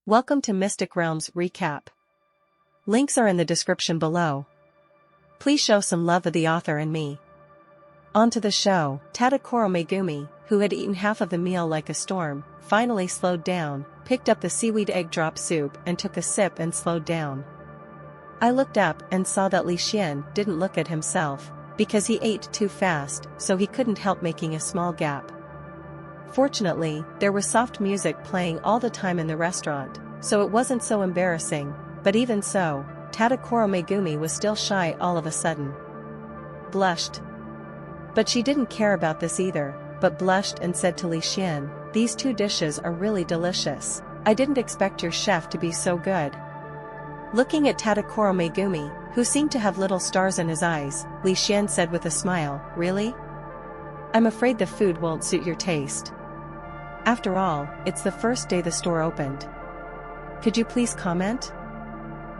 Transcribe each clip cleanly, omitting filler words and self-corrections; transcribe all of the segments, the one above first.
Welcome to Mystic Realms Recap. Links are in the description below. Please show some love of the author and me. On to the show. Tadakoro Megumi, who had eaten half of the meal like a storm, finally slowed down, picked up the seaweed egg drop soup and took a sip and slowed down. I looked up and saw that Li Xian didn't look at himself, because he ate too fast, so he couldn't help making a small gap. Fortunately, there was soft music playing all the time in the restaurant, so it wasn't so embarrassing, but even so, Tadakoro Megumi was still shy all of a sudden. Blushed. But she didn't care about this either, but blushed and said to Li Xian, "These two dishes are really delicious. I didn't expect your chef to be so good." Looking at Tadakoro Megumi, who seemed to have little stars in his eyes, Li Xian said with a smile, "Really? I'm afraid the food won't suit your taste. After all, it's the first day the store opened. Could you please comment?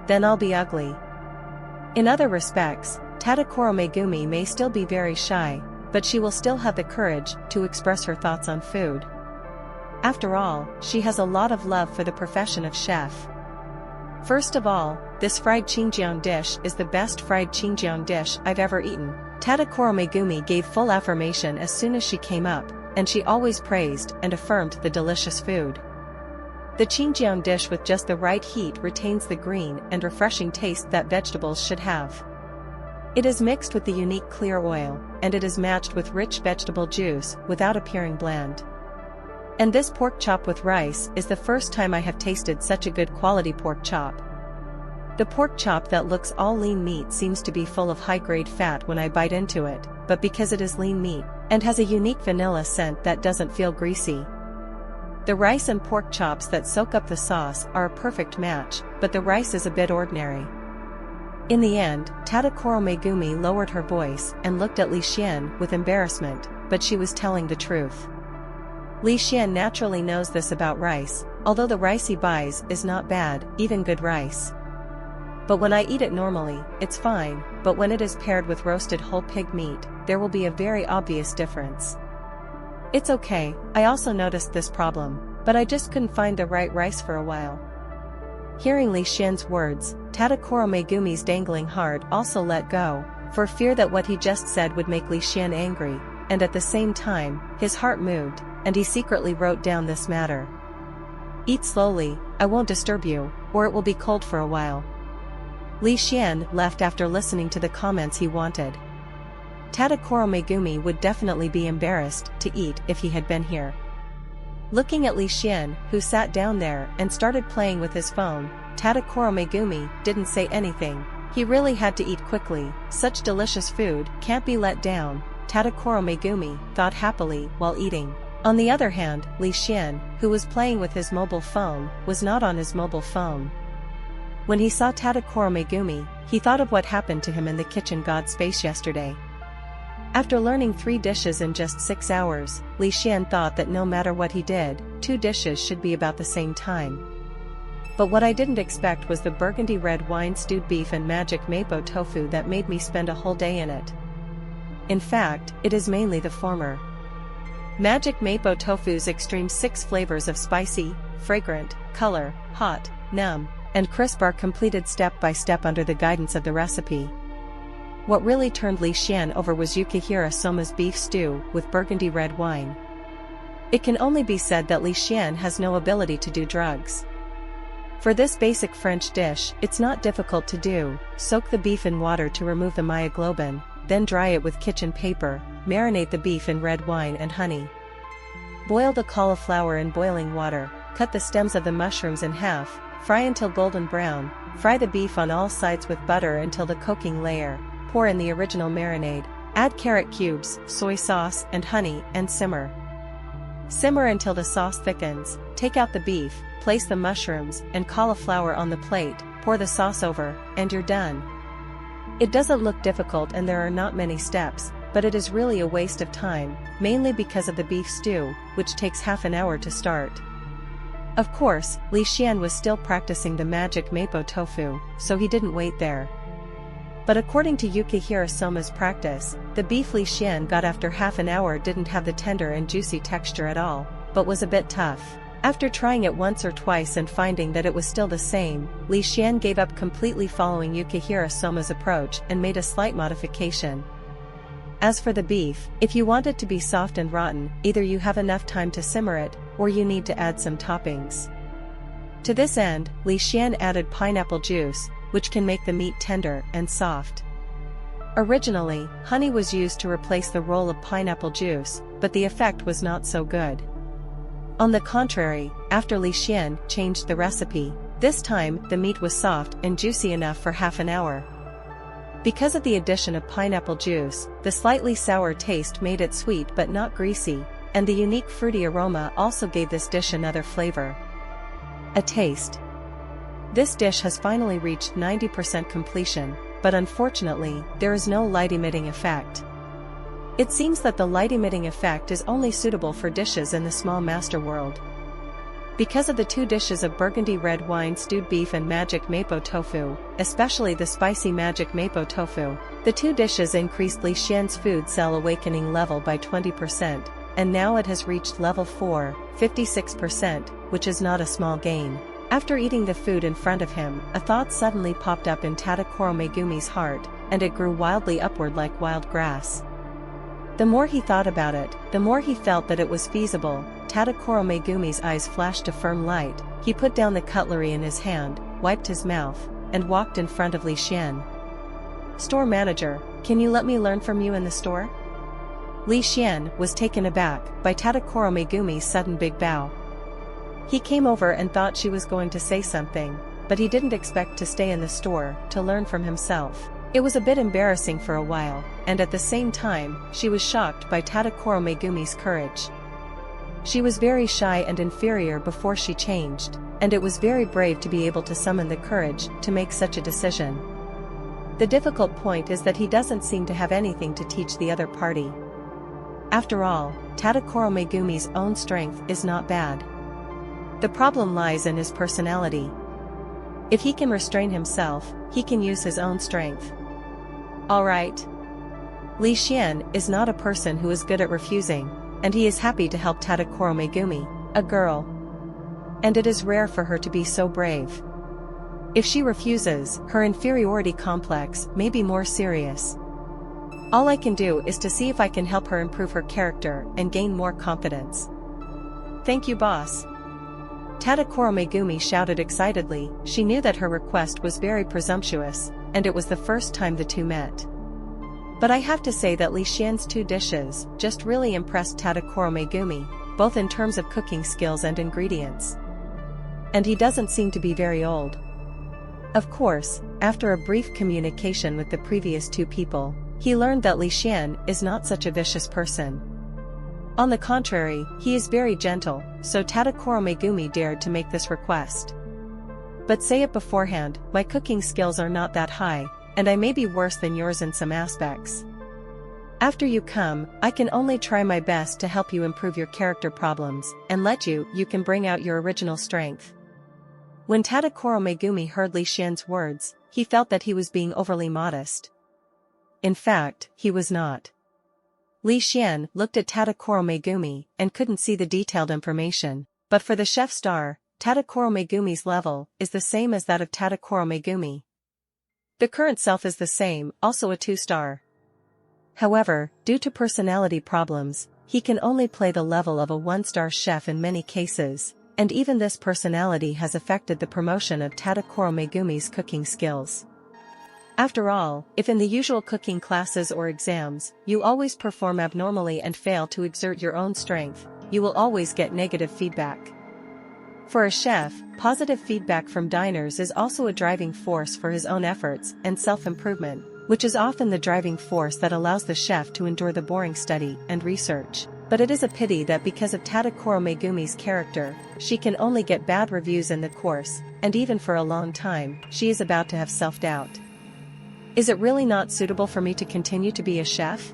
Then I'll be ugly." In other respects, Tadakoro Megumi may still be very shy, but she will still have the courage to express her thoughts on food. After all, she has a lot of love for the profession of chef. First of all, this fried Xinjiang dish is the best fried Xinjiang dish I've ever eaten. Tadakoro Megumi gave full affirmation as soon as she came up, and she always praised and affirmed the delicious food. The Xinjiang dish with just the right heat retains the green and refreshing taste that vegetables should have. It is mixed with the unique clear oil, and it is matched with rich vegetable juice without appearing bland. And this pork chop with rice is the first time I have tasted such a good quality pork chop. The pork chop that looks all lean meat seems to be full of high-grade fat when I bite into it, but because it is lean meat, and has a unique vanilla scent that doesn't feel greasy. The rice and pork chops that soak up the sauce are a perfect match, but the rice is a bit ordinary. In the end, Tadakoro Megumi lowered her voice and looked at Li Xian with embarrassment, but she was telling the truth. Li Xian naturally knows this about rice, although the rice he buys is not bad, even good rice. But when I eat it normally, it's fine, but when it is paired with roasted whole pig meat, there will be a very obvious difference. It's okay, I also noticed this problem, but I just couldn't find the right rice for a while. Hearing Li Xian's words, Tadakoro Megumi's dangling heart also let go, for fear that what he just said would make Li Xian angry, and at the same time, his heart moved, and he secretly wrote down this matter. "Eat slowly, I won't disturb you, or it will be cold for a while." Li Xian left after listening to the comments he wanted. Tadakoro Megumi would definitely be embarrassed to eat if he had been here. Looking at Li Xian, who sat down there and started playing with his phone, Tadakoro Megumi didn't say anything. He really had to eat quickly, such delicious food can't be let down, Tadakoro Megumi thought happily while eating. On the other hand, Li Xian, who was playing with his mobile phone, was not on his mobile phone. When he saw Tadakoro Megumi, he thought of what happened to him in the kitchen god's face yesterday. After learning 3 dishes in just 6 hours, Li Xian thought that no matter what he did, 2 dishes should be about the same time. But what I didn't expect was the burgundy red wine stewed beef and magic mapo tofu that made me spend a whole day in it. In fact, it is mainly the former. Magic mapo tofu's extreme 6 flavors of spicy, fragrant, color, hot, numb, and crisp are completed step by step under the guidance of the recipe. What really turned Li Xian over was Yukihira Soma's beef stew with burgundy red wine. It can only be said that Li Xian has no ability to do drugs. For this basic French dish, it's not difficult to do. Soak the beef in water to remove the myoglobin, then dry it with kitchen paper, marinate the beef in red wine and honey. Boil the cauliflower in boiling water, cut the stems of the mushrooms in half, fry until golden brown, fry the beef on all sides with butter until the cooking layer, pour in the original marinade, add carrot cubes, soy sauce and honey and simmer. Simmer until the sauce thickens, take out the beef, place the mushrooms and cauliflower on the plate, pour the sauce over, and you're done. It doesn't look difficult and there are not many steps, but it is really a waste of time, mainly because of the beef stew, which takes half an hour to start. Of course, Li Xian was still practicing the magic mapo tofu, so he didn't wait there. But according to Yukihira Soma's practice, the beef Li Xian got after half an hour didn't have the tender and juicy texture at all, but was a bit tough. After trying it once or twice and finding that it was still the same, Li Xian gave up completely following Yukihira Soma's approach and made a slight modification. As for the beef, if you want it to be soft and rotten, either you have enough time to simmer it, or you need to add some toppings. To this end, Li Xian added pineapple juice, which can make the meat tender and soft. Originally, honey was used to replace the role of pineapple juice, but the effect was not so good. On the contrary, after Li Xian changed the recipe, this time the meat was soft and juicy enough for half an hour. Because of the addition of pineapple juice, the slightly sour taste made it sweet but not greasy, and the unique fruity aroma also gave this dish another flavor. A taste. This dish has finally reached 90% completion, but unfortunately, there is no light-emitting effect. It seems that the light-emitting effect is only suitable for dishes in the small master world. Because of the 2 dishes of burgundy red wine stewed beef and magic mapo tofu, especially the spicy magic mapo tofu, the 2 dishes increased Li Xian's food cell awakening level by 20%, and now it has reached level 4, 56%, which is not a small gain. After eating the food in front of him, a thought suddenly popped up in Tadakoro Megumi's heart, and it grew wildly upward like wild grass. The more he thought about it, the more he felt that it was feasible. Tadakoro Megumi's eyes flashed a firm light. He put down the cutlery in his hand, wiped his mouth, and walked in front of Li Xian. "Store manager, can you let me learn from you in the store?" Li Xian was taken aback by Tadakoro Megumi's sudden big bow. He came over and thought she was going to say something, but he didn't expect to stay in the store to learn from himself. It was a bit embarrassing for a while, and at the same time, she was shocked by Tadakoro Megumi's courage. She was very shy and inferior before she changed, and it was very brave to be able to summon the courage to make such a decision. The difficult point is that he doesn't seem to have anything to teach the other party. After all, Tadakoro Megumi's own strength is not bad. The problem lies in his personality. If he can restrain himself, he can use his own strength. Alright. Li Xian is not a person who is good at refusing, and he is happy to help Tadakoro Megumi, a girl. And it is rare for her to be so brave. If she refuses, her inferiority complex may be more serious. All I can do is to see if I can help her improve her character and gain more confidence. Thank you, boss. Tadakoro Megumi shouted excitedly. She knew that her request was very presumptuous, and it was the first time the two met. But I have to say that Li Xian's 2 dishes just really impressed Tadakoro Megumi, both in terms of cooking skills and ingredients. And he doesn't seem to be very old. Of course, after a brief communication with the previous 2 people, he learned that Li Xian is not such a vicious person. On the contrary, he is very gentle, so Tadakoro Megumi dared to make this request. But say it beforehand, my cooking skills are not that high, and I may be worse than yours in some aspects. After you come, I can only try my best to help you improve your character problems, and let you can bring out your original strength. When Tadakoro Megumi heard Li Xian's words, he felt that he was being overly modest. In fact, he was not. Li Xian looked at Tadakoro Megumi and couldn't see the detailed information, but for the chef star, Tadakoro Megumi's level is the same as that of Tadakoro Megumi. The current self is the same, also a 2-star. However, due to personality problems, he can only play the level of a 1-star chef in many cases, and even this personality has affected the promotion of Tadakoro Megumi's cooking skills. After all, if in the usual cooking classes or exams, you always perform abnormally and fail to exert your own strength, you will always get negative feedback. For a chef, positive feedback from diners is also a driving force for his own efforts and self-improvement, which is often the driving force that allows the chef to endure the boring study and research. But it is a pity that because of Tadakoro Megumi's character, she can only get bad reviews in the course, and even for a long time, she is about to have self-doubt. Is it really not suitable for me to continue to be a chef?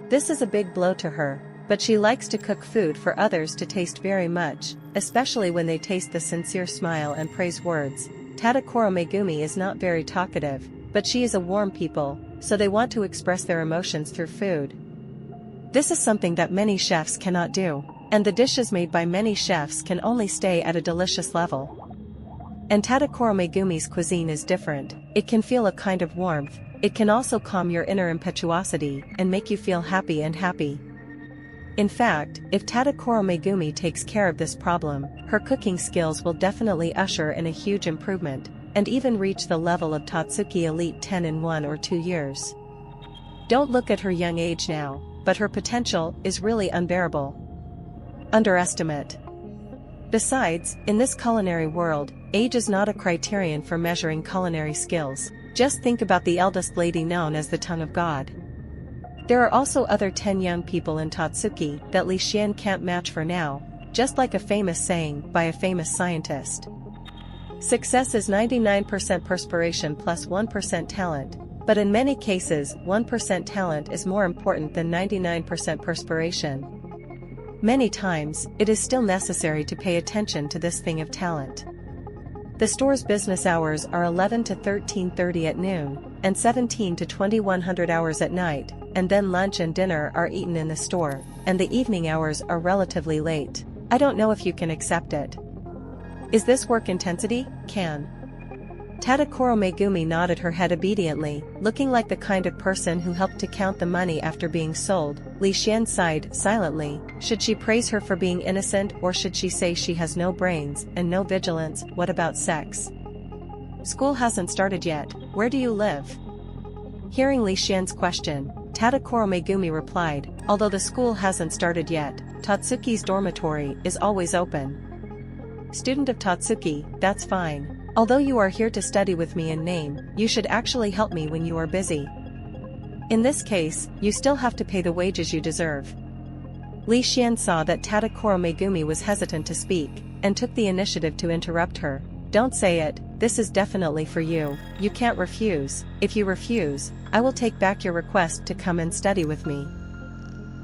This is a big blow to her, but she likes to cook food for others to taste very much, especially when they taste the sincere smile and praise words. Tadakoro Megumi is not very talkative, but she is a warm people, so they want to express their emotions through food. This is something that many chefs cannot do, And the dishes made by many chefs can only stay at a delicious level. And Tadakoro Megumi's cuisine is different. It can feel a kind of warmth. It can also calm your inner impetuosity and make you feel happy and happy. In fact, if Tadakoro Megumi takes care of this problem, her cooking skills will definitely usher in a huge improvement, and even reach the level of Tatsuki Elite 10 in 1 or 2 years. Don't look at her young age now, but her potential is really unbearable. Underestimate. Besides, in this culinary world, age is not a criterion for measuring culinary skills. Just think about the eldest lady known as the Tongue of God. There are also other 10 young people in Tatsuki that Li Xian can't match for now, just like a famous saying by a famous scientist. Success is 99% perspiration plus 1% talent, but in many cases 1% talent is more important than 99% perspiration. Many times, it is still necessary to pay attention to this thing of talent. The store's business hours are 11 to 13:30 at noon, and 17 to 2100 hours at night, and then lunch and dinner are eaten in the store, and the evening hours are relatively late. I don't know if you can accept it. Is this work intensity? Can. Tadakoro Megumi nodded her head obediently, looking like the kind of person who helped to count the money after being sold. Li Xian sighed silently. Should she praise her for being innocent, or should she say she has no brains and no vigilance? What about sex? School hasn't started yet. Where do you live? Hearing Li Xian's question, Tadakoro Megumi replied, although the school hasn't started yet, Tatsuki's dormitory is always open. Student of Tatsuki, that's fine. Although you are here to study with me in name, you should actually help me when you are busy. In this case, you still have to pay the wages you deserve. Li Xian saw that Tadakoro Megumi was hesitant to speak, and took the initiative to interrupt her. Don't say it, this is definitely for you. You can't refuse. If you refuse, I will take back your request to come and study with me.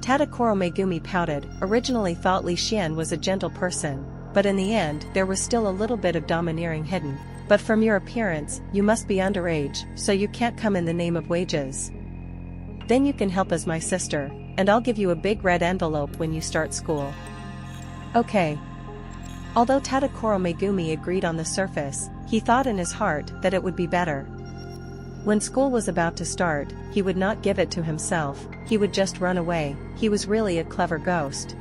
Tadakoro Megumi pouted, originally thought Li Xian was a gentle person, but in the end there was still a little bit of domineering hidden. But from your appearance, you must be underage, so you can't come in the name of wages. Then you can help as my sister, and I'll give you a big red envelope when you start school. Okay. Although Tadakoro Megumi agreed on the surface, he thought in his heart that it would be better. When school was about to start, he would not give it to himself, he would just run away. He was really a clever ghost.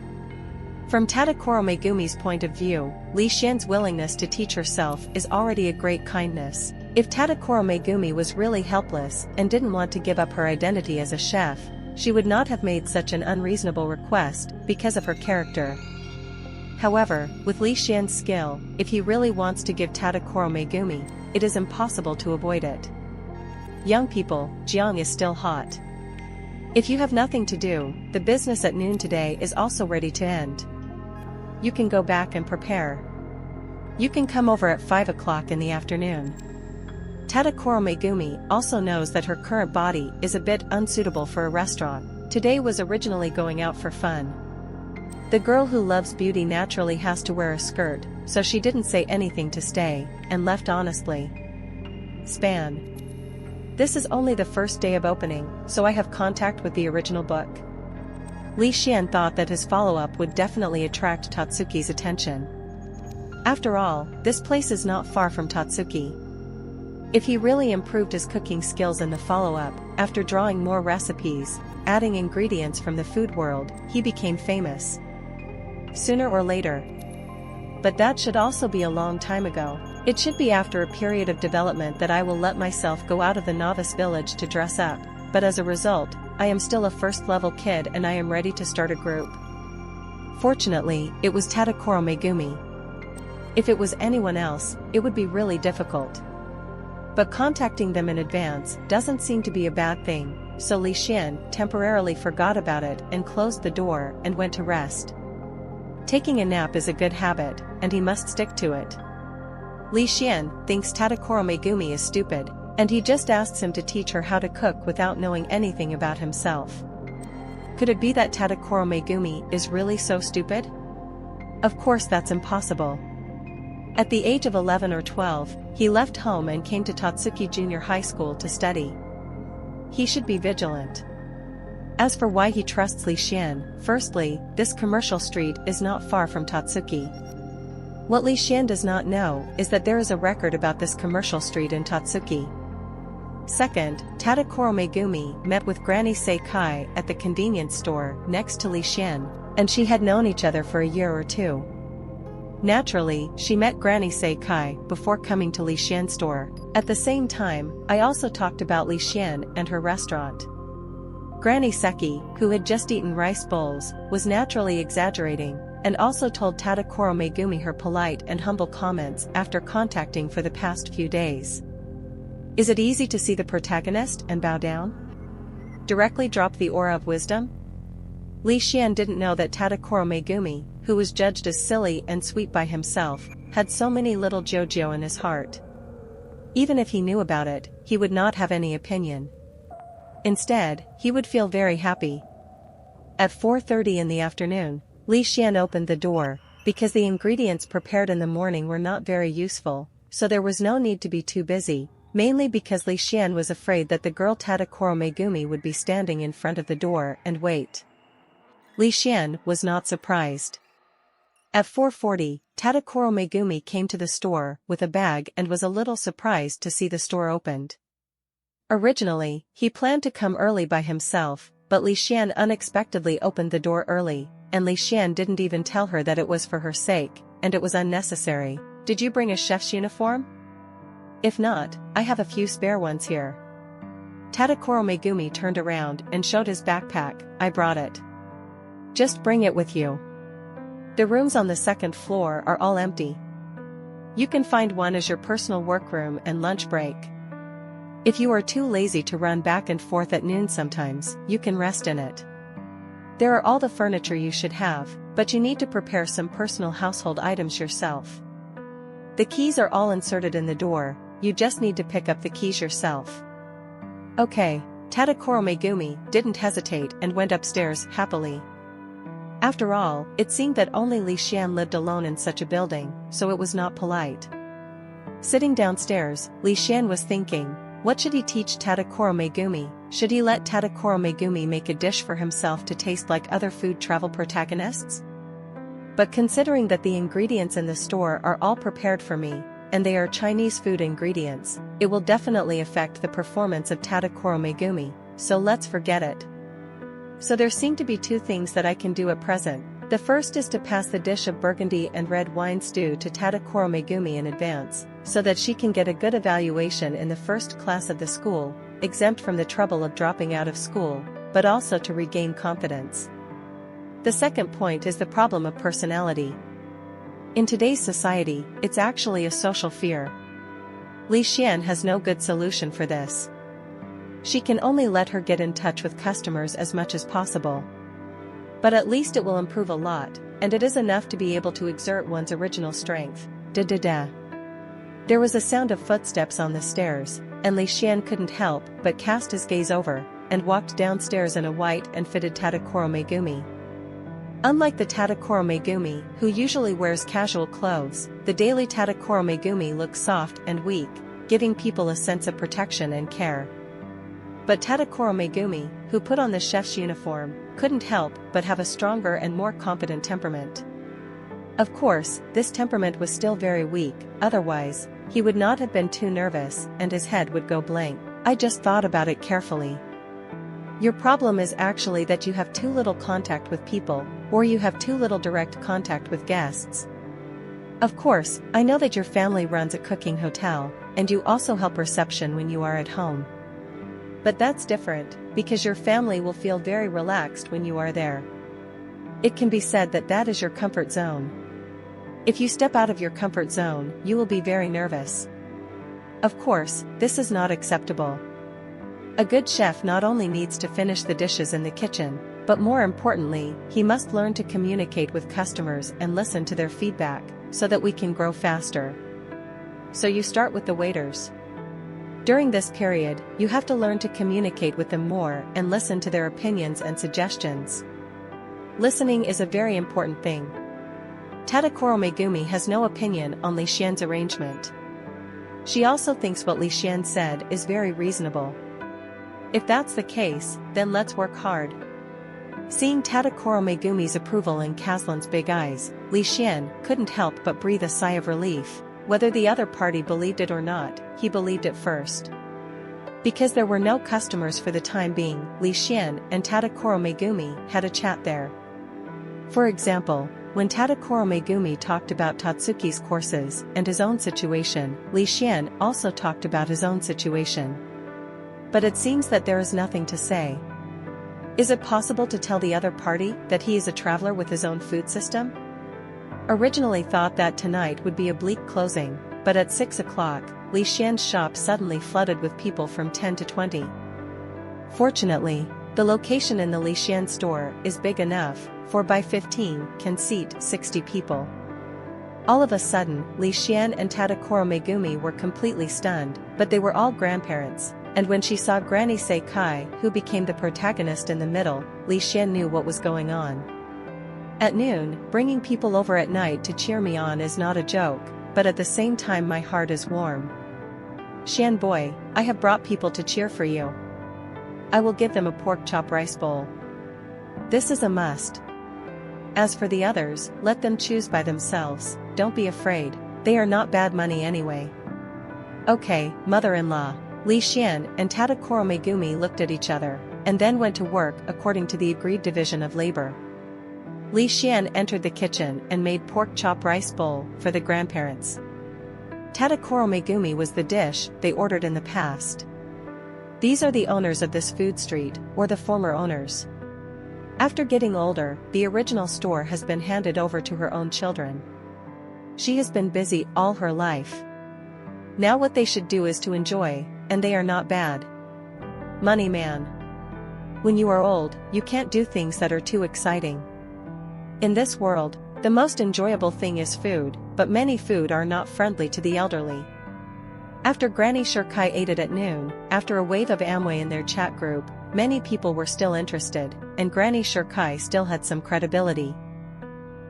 From Tadakoro Megumi's point of view, Li Xian's willingness to teach herself is already a great kindness. If Tadakoro Megumi was really helpless and didn't want to give up her identity as a chef, she would not have made such an unreasonable request because of her character. However, with Li Xian's skill, if he really wants to give Tadakoro Megumi, it is impossible to avoid it. Young people, Jiang is still hot. If you have nothing to do, the business at noon today is also ready to end. You can go back and prepare. You can come over at 5 o'clock in the afternoon. Tadakoro Megumi also knows that her current body is a bit unsuitable for a restaurant. Today was originally going out for fun. The girl who loves beauty naturally has to wear a skirt, so she didn't say anything to stay, and left honestly. Span. This is only the first day of opening, so I have contact with the original book. Li Xian thought that his follow-up would definitely attract Tatsuki's attention. After all, this place is not far from Tatsuki. If he really improved his cooking skills in the follow-up, after drawing more recipes, adding ingredients from the food world, he became famous. Sooner or later. But that should also be a long time ago. It should be after a period of development that I will let myself go out of the novice village to dress up, but as a result, I am still a first-level kid and I am ready to start a group. Fortunately, it was Tadakoro Megumi. If it was anyone else, it would be really difficult. But contacting them in advance doesn't seem to be a bad thing, so Li Xian temporarily forgot about it and closed the door and went to rest. Taking a nap is a good habit, and he must stick to it. Li Xian thinks Tadakoro Megumi is stupid, and he just asks him to teach her how to cook without knowing anything about himself. Could it be that Tadakoro Megumi is really so stupid? Of course that's impossible. At the age of 11 or 12, he left home and came to Tatsuki Junior High School to study. He should be vigilant. As for why he trusts Li Xian, firstly, this commercial street is not far from Tatsuki. What Li Xian does not know is that there is a record about this commercial street in Tatsuki. Second, Tadakoro Megumi met with Granny Seikai at the convenience store next to Li Xian, and she had known each other for a year or two. Naturally, she met Granny Seikai before coming to Li Xian's store. At the same time, I also talked about Li Xian and her restaurant. Granny Seki, who had just eaten rice bowls, was naturally exaggerating, and also told Tadakoro Megumi her polite and humble comments after contacting for the past few days. Is it easy to see the protagonist and bow down? Directly drop the aura of wisdom? Li Xian didn't know that Tadakoro Megumi, who was judged as silly and sweet by himself, had so many little JoJo in his heart. Even if he knew about it, he would not have any opinion. Instead, he would feel very happy. At 4:30 in the afternoon, Li Xian opened the door, because the ingredients prepared in the morning were not very useful, so there was no need to be too busy, mainly because Li Xian was afraid that the girl Tadakoro Megumi would be standing in front of the door and wait. Li Xian was not surprised. At 4:40, Tadakoro Megumi came to the store with a bag and was a little surprised to see the store opened. Originally, he planned to come early by himself, but Li Xian unexpectedly opened the door early, and Li Xian didn't even tell her that it was for her sake, and it was unnecessary. Did you bring a chef's uniform? If not, I have a few spare ones here. Tadakoro Megumi turned around and showed his backpack. I brought it. Just bring it with you. The rooms on the second floor are all empty. You can find one as your personal workroom and lunch break. If you are too lazy to run back and forth at noon sometimes, you can rest in it. There are all the furniture you should have, but you need to prepare some personal household items yourself. The keys are all inserted in the door, you just need to pick up the keys yourself. Okay, Tadakoro Megumi didn't hesitate and went upstairs happily. After all, it seemed that only Li Xian lived alone in such a building, so it was not polite. Sitting downstairs, Li Xian was thinking, what should he teach Tadakoro Megumi? Should he let Tadakoro Megumi make a dish for himself to taste like other food travel protagonists? But considering that the ingredients in the store are all prepared for me, and they are Chinese food ingredients, it will definitely affect the performance of Tadakoro Megumi, so let's forget it. So there seem to be two things that I can do at present. The first is to pass the dish of burgundy and red wine stew to Tadakoro Megumi in advance, so that she can get a good evaluation in the first class of the school, exempt from the trouble of dropping out of school, but also to regain confidence. The second point is the problem of personality. In today's society, it's actually a social fear. Li Xian has no good solution for this. She can only let her get in touch with customers as much as possible. But at least it will improve a lot, and it is enough to be able to exert one's original strength. Da-da-da. There was a sound of footsteps on the stairs, and Li Xian couldn't help but cast his gaze over, and walked downstairs in a white and fitted Tadakoro Megumi. Unlike the Tadakoro Megumi, who usually wears casual clothes, the daily Tadakoro Megumi looks soft and weak, giving people a sense of protection and care. But Tadakoro Megumi, who put on the chef's uniform, couldn't help but have a stronger and more confident temperament. Of course, this temperament was still very weak, otherwise, he would not have been too nervous and his head would go blank. I just thought about it carefully. Your problem is actually that you have too little contact with people, or you have too little direct contact with guests. Of course, I know that your family runs a cooking hotel, and you also help reception when you are at home. But that's different, because your family will feel very relaxed when you are there. It can be said that that is your comfort zone. If you step out of your comfort zone, you will be very nervous. Of course, this is not acceptable. A good chef not only needs to finish the dishes in the kitchen, but more importantly, he must learn to communicate with customers and listen to their feedback, so that we can grow faster. So you start with the waiters. During this period, you have to learn to communicate with them more and listen to their opinions and suggestions. Listening is a very important thing. Tadakoro Megumi has no opinion on Li Xian's arrangement. She also thinks what Li Xian said is very reasonable. If that's the case, then let's work hard. Seeing Tadakoro Megumi's approval in Kazlan's big eyes, Li Xian couldn't help but breathe a sigh of relief. Whether the other party believed it or not, he believed it first. Because there were no customers for the time being, Li Xian and Tadakoro Megumi had a chat there. For example, when Tadakoro Megumi talked about Tatsuki's courses and his own situation, Li Xian also talked about his own situation. But it seems that there is nothing to say. Is it possible to tell the other party that he is a traveler with his own food system? Originally thought that tonight would be a bleak closing, but at 6 o'clock, Li Xian's shop suddenly flooded with people from 10 to 20. Fortunately, the location in the Li Xian store is big enough, for by 15 can seat 60 people. All of a sudden, Li Xian and Tadakoro Megumi were completely stunned, but they were all grandparents, and when she saw Granny Seikai, who became the protagonist in the middle, Li Xian knew what was going on. At noon, bringing people over at night to cheer me on is not a joke, but at the same time my heart is warm. Xian boy, I have brought people to cheer for you. I will give them a pork chop rice bowl. This is a must. As for the others, let them choose by themselves, don't be afraid, they are not bad money anyway. Okay, mother-in-law. Li Xian and Tadakoro Megumi looked at each other, and then went to work according to the agreed division of labor. Li Xian entered the kitchen and made pork chop rice bowl for the grandparents. Tadakoro Megumi was the dish they ordered in the past. These are the owners of this food street, or the former owners. After getting older, the original store has been handed over to her own children. She has been busy all her life. Now what they should do is to enjoy, and they are not bad. Money man. When you are old, you can't do things that are too exciting. In this world, the most enjoyable thing is food, but many food are not friendly to the elderly. After Granny Shirkai ate it at noon, after a wave of Amway in their chat group, many people were still interested, and Granny Shirkai still had some credibility.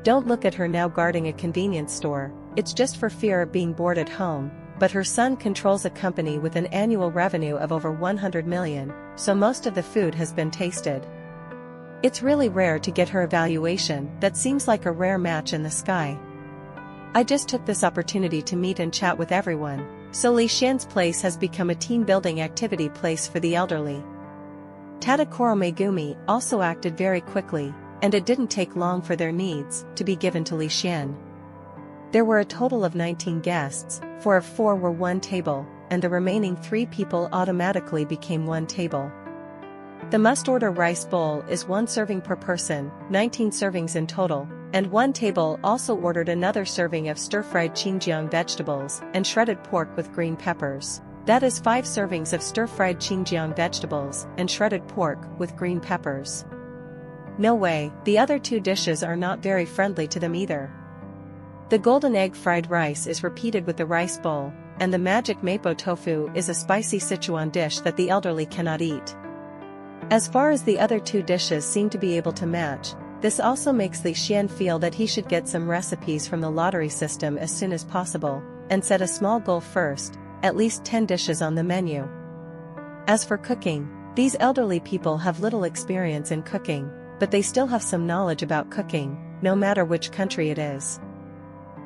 Don't look at her now guarding a convenience store, it's just for fear of being bored at home, but her son controls a company with an annual revenue of over 100 million, so most of the food has been tasted. It's really rare to get her evaluation, that seems like a rare match in the sky. I just took this opportunity to meet and chat with everyone, so Li Xian's place has become a team-building activity place for the elderly. Tadakoro Megumi also acted very quickly, and it didn't take long for their needs to be given to Li Xian. There were a total of 19 guests, 4 of 4 were one table, and the remaining 3 people automatically became one table. The must-order rice bowl is 1 serving per person, 19 servings in total, and one table also ordered another serving of stir-fried Xinjiang vegetables and shredded pork with green peppers. That is 5 servings of stir-fried Xinjiang vegetables and shredded pork with green peppers. No way, the other 2 dishes are not very friendly to them either. The golden egg fried rice is repeated with the rice bowl, and the magic mapo tofu is a spicy Sichuan dish that the elderly cannot eat. As far as the other 2 dishes seem to be able to match, this also makes Li Xian feel that he should get some recipes from the lottery system as soon as possible, and set a small goal first, at least 10 dishes on the menu. As for cooking, these elderly people have little experience in cooking, but they still have some knowledge about cooking, no matter which country it is.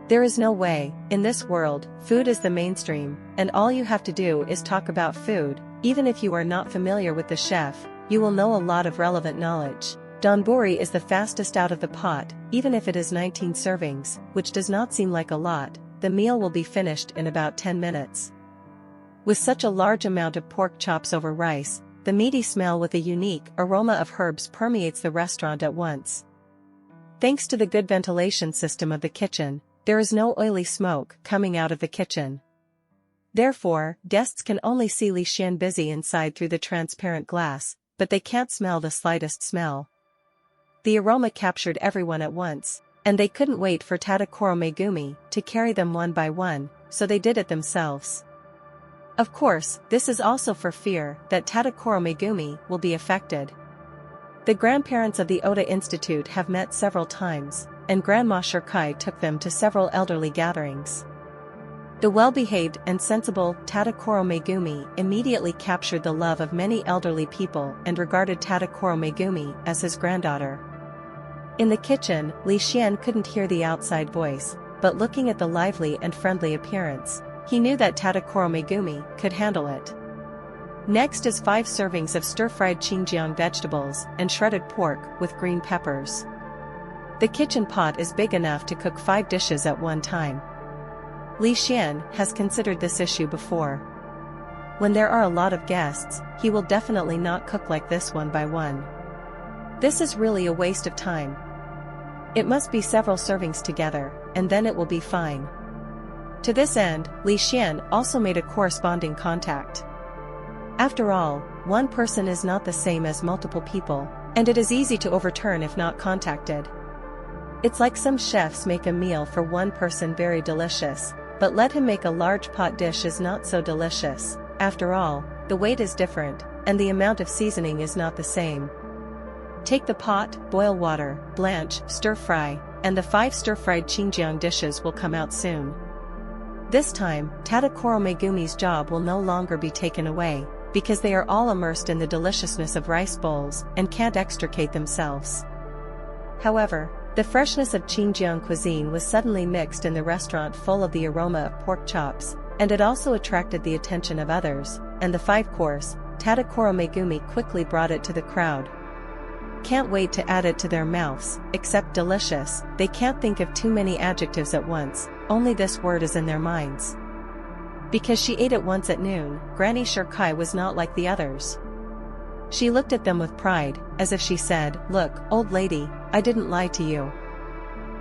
There is no way, in this world, food is the mainstream, and all you have to do is talk about food. Even if you are not familiar with the chef, you will know a lot of relevant knowledge. Donburi is the fastest out of the pot, even if it is 19 servings, which does not seem like a lot, the meal will be finished in about 10 minutes. With such a large amount of pork chops over rice, the meaty smell with a unique aroma of herbs permeates the restaurant at once. Thanks to the good ventilation system of the kitchen, there is no oily smoke coming out of the kitchen. Therefore, guests can only see Li Xian busy inside through the transparent glass, but they can't smell the slightest smell. The aroma captured everyone at once, and they couldn't wait for Tadakoro Megumi to carry them one by one, so they did it themselves. Of course, this is also for fear that Tadakoro Megumi will be affected. The grandparents of the Oda Institute have met several times, and Grandma Shirkai took them to several elderly gatherings. The well-behaved and sensible Tadakoro Megumi immediately captured the love of many elderly people and regarded Tadakoro Megumi as his granddaughter. In the kitchen, Li Xian couldn't hear the outside voice, but looking at the lively and friendly appearance, he knew that Tadakoro Megumi could handle it. Next is 5 servings of stir-fried Xinjiang vegetables and shredded pork with green peppers. The kitchen pot is big enough to cook 5 dishes at one time. Li Xian has considered this issue before. When there are a lot of guests, he will definitely not cook like this one by one. This is really a waste of time. It must be several servings together, and then it will be fine. To this end, Li Xian also made a corresponding contact. After all, one person is not the same as multiple people, and it is easy to overturn if not contacted. It's like some chefs make a meal for one person very delicious, but let him make a large pot dish is not so delicious. After all, the weight is different, and the amount of seasoning is not the same. Take the pot, boil water, blanch, stir-fry, and the 5 stir-fried Xinjiang dishes will come out soon. This time, Tadakoro Megumi's job will no longer be taken away, because they are all immersed in the deliciousness of rice bowls and can't extricate themselves. However, the freshness of Xinjiang cuisine was suddenly mixed in the restaurant full of the aroma of pork chops, and it also attracted the attention of others, and the 5-course, Tadakoro Megumi quickly brought it to the crowd. Can't wait to add it to their mouths, except delicious, they can't think of too many adjectives at once, only this word is in their minds. Because she ate it once at noon, Granny Shirkai was not like the others. She looked at them with pride, as if she said, "Look, old lady, I didn't lie to you."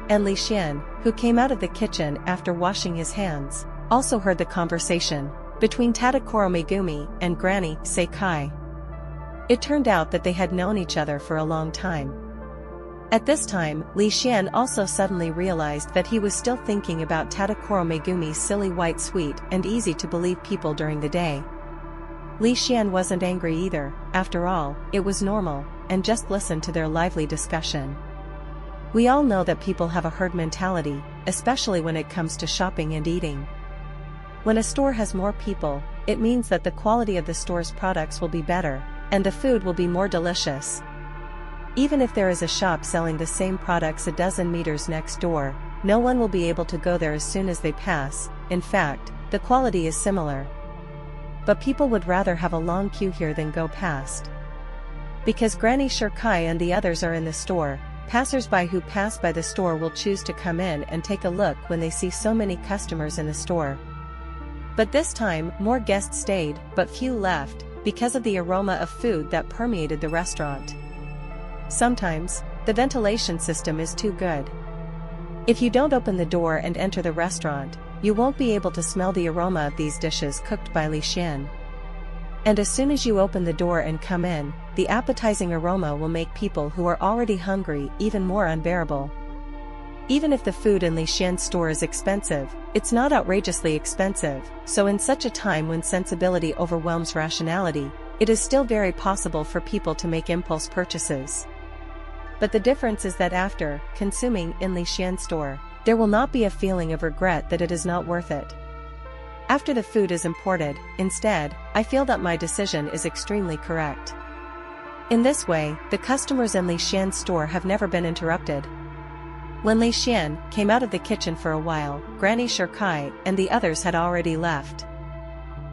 And Li Xian, who came out of the kitchen after washing his hands, also heard the conversation between Tadakoro Megumi and Granny Seikai. It turned out that they had known each other for a long time. At this time, Li Xian also suddenly realized that he was still thinking about Tadakoro Megumi's silly white sweet and easy-to-believe people during the day. Li Xian wasn't angry either, after all, it was normal, and just listened to their lively discussion. We all know that people have a herd mentality, especially when it comes to shopping and eating. When a store has more people, it means that the quality of the store's products will be better, and the food will be more delicious. Even if there is a shop selling the same products a dozen meters next door, no one will be able to go there as soon as they pass. In fact, the quality is similar. But people would rather have a long queue here than go past. Because Granny Shirkai and the others are in the store, passers-by who pass by the store will choose to come in and take a look when they see so many customers in the store. But this time, more guests stayed, but few left, because of the aroma of food that permeated the restaurant. Sometimes, the ventilation system is too good. If you don't open the door and enter the restaurant, you won't be able to smell the aroma of these dishes cooked by Li Xian. And as soon as you open the door and come in, the appetizing aroma will make people who are already hungry even more unbearable. Even if the food in Li Xian's store is expensive, it's not outrageously expensive, so in such a time when sensibility overwhelms rationality, it is still very possible for people to make impulse purchases. But the difference is that after consuming in Li Xian's store, there will not be a feeling of regret that it is not worth it. After the food is imported, instead, I feel that my decision is extremely correct. In this way, the customers in Li Xian's store have never been interrupted. When Li Xian came out of the kitchen for a while, Granny Shirkai and the others had already left.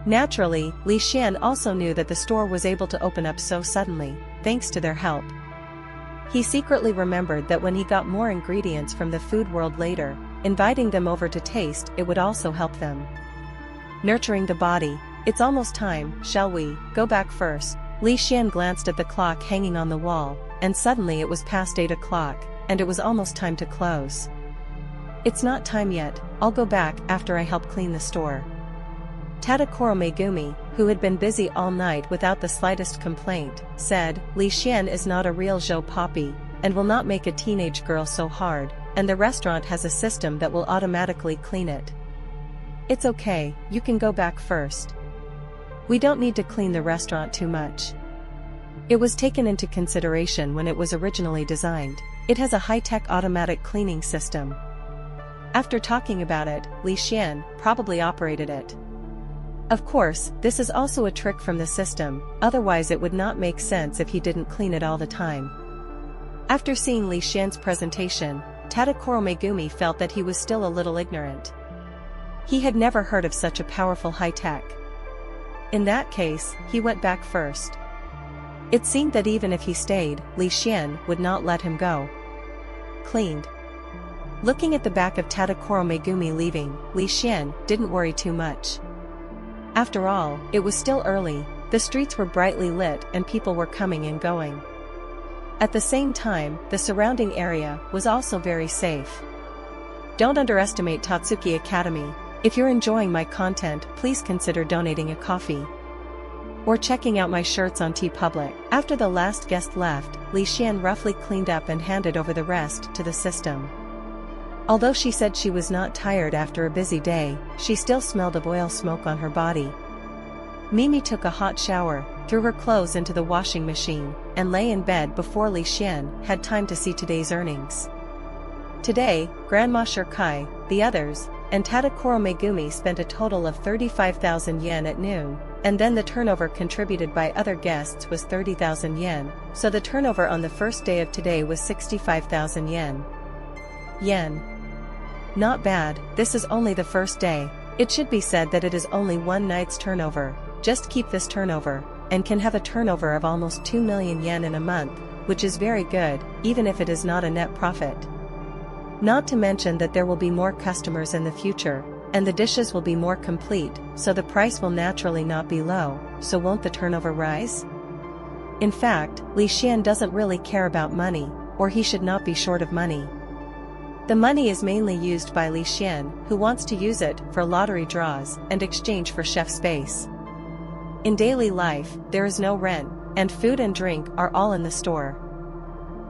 Naturally, Li Xian also knew that the store was able to open up so suddenly, thanks to their help. He secretly remembered that when he got more ingredients from the food world later, inviting them over to taste it would also help them. Nurturing the body, it's almost time, shall we, go back first? Li Xian glanced at the clock hanging on the wall, and suddenly it was past 8 o'clock, and it was almost time to close. It's not time yet, I'll go back after I help clean the store. Tadakoro Megumi, who had been busy all night without the slightest complaint, said, Li Xian is not a real Zhou Poppy, and will not make a teenage girl so hard, and the restaurant has a system that will automatically clean it. It's okay, you can go back first. We don't need to clean the restaurant too much. It was taken into consideration when it was originally designed. It has a high-tech automatic cleaning system. After talking about it, Li Xian probably operated it. Of course, this is also a trick from the system, otherwise it would not make sense if he didn't clean it all the time. After seeing Li Xian's presentation, Tadakoro Megumi felt that he was still a little ignorant. He had never heard of such a powerful high-tech. In that case, he went back first. It seemed that even if he stayed, Li Xian would not let him go. Cleaned. Looking at the back of Tadakoro Megumi leaving, Li Xian didn't worry too much. After all, it was still early, the streets were brightly lit and people were coming and going. At the same time, the surrounding area was also very safe. Don't underestimate Tatsuki Academy. If you're enjoying my content, please consider donating a coffee. Or checking out my shirts on TeePublic. After the last guest left, Li Xian roughly cleaned up and handed over the rest to the system. Although she said she was not tired after a busy day, she still smelled of oil smoke on her body. Mimi took a hot shower, threw her clothes into the washing machine, and lay in bed before Li Xian had time to see today's earnings. Today, Grandma Shirkai, the others, and Tadakoro Megumi spent a total of 35,000 yen at noon, and then the turnover contributed by other guests was 30,000 yen, so the turnover on the first day of today was 65,000 yen. Not bad, this is only the first day. It should be said that it is only one night's turnover. Just keep this turnover, and can have a turnover of almost 2 million yen in a month, which is very good, even if it is not a net profit. Not to mention that there will be more customers in the future, and the dishes will be more complete, so the price will naturally not be low, so won't the turnover rise? In fact, Li Xian doesn't really care about money, or he should not be short of money. The money is mainly used by Li Xian, who wants to use it for lottery draws and exchange for chef space. In daily life, there is no rent, and food and drink are all in the store.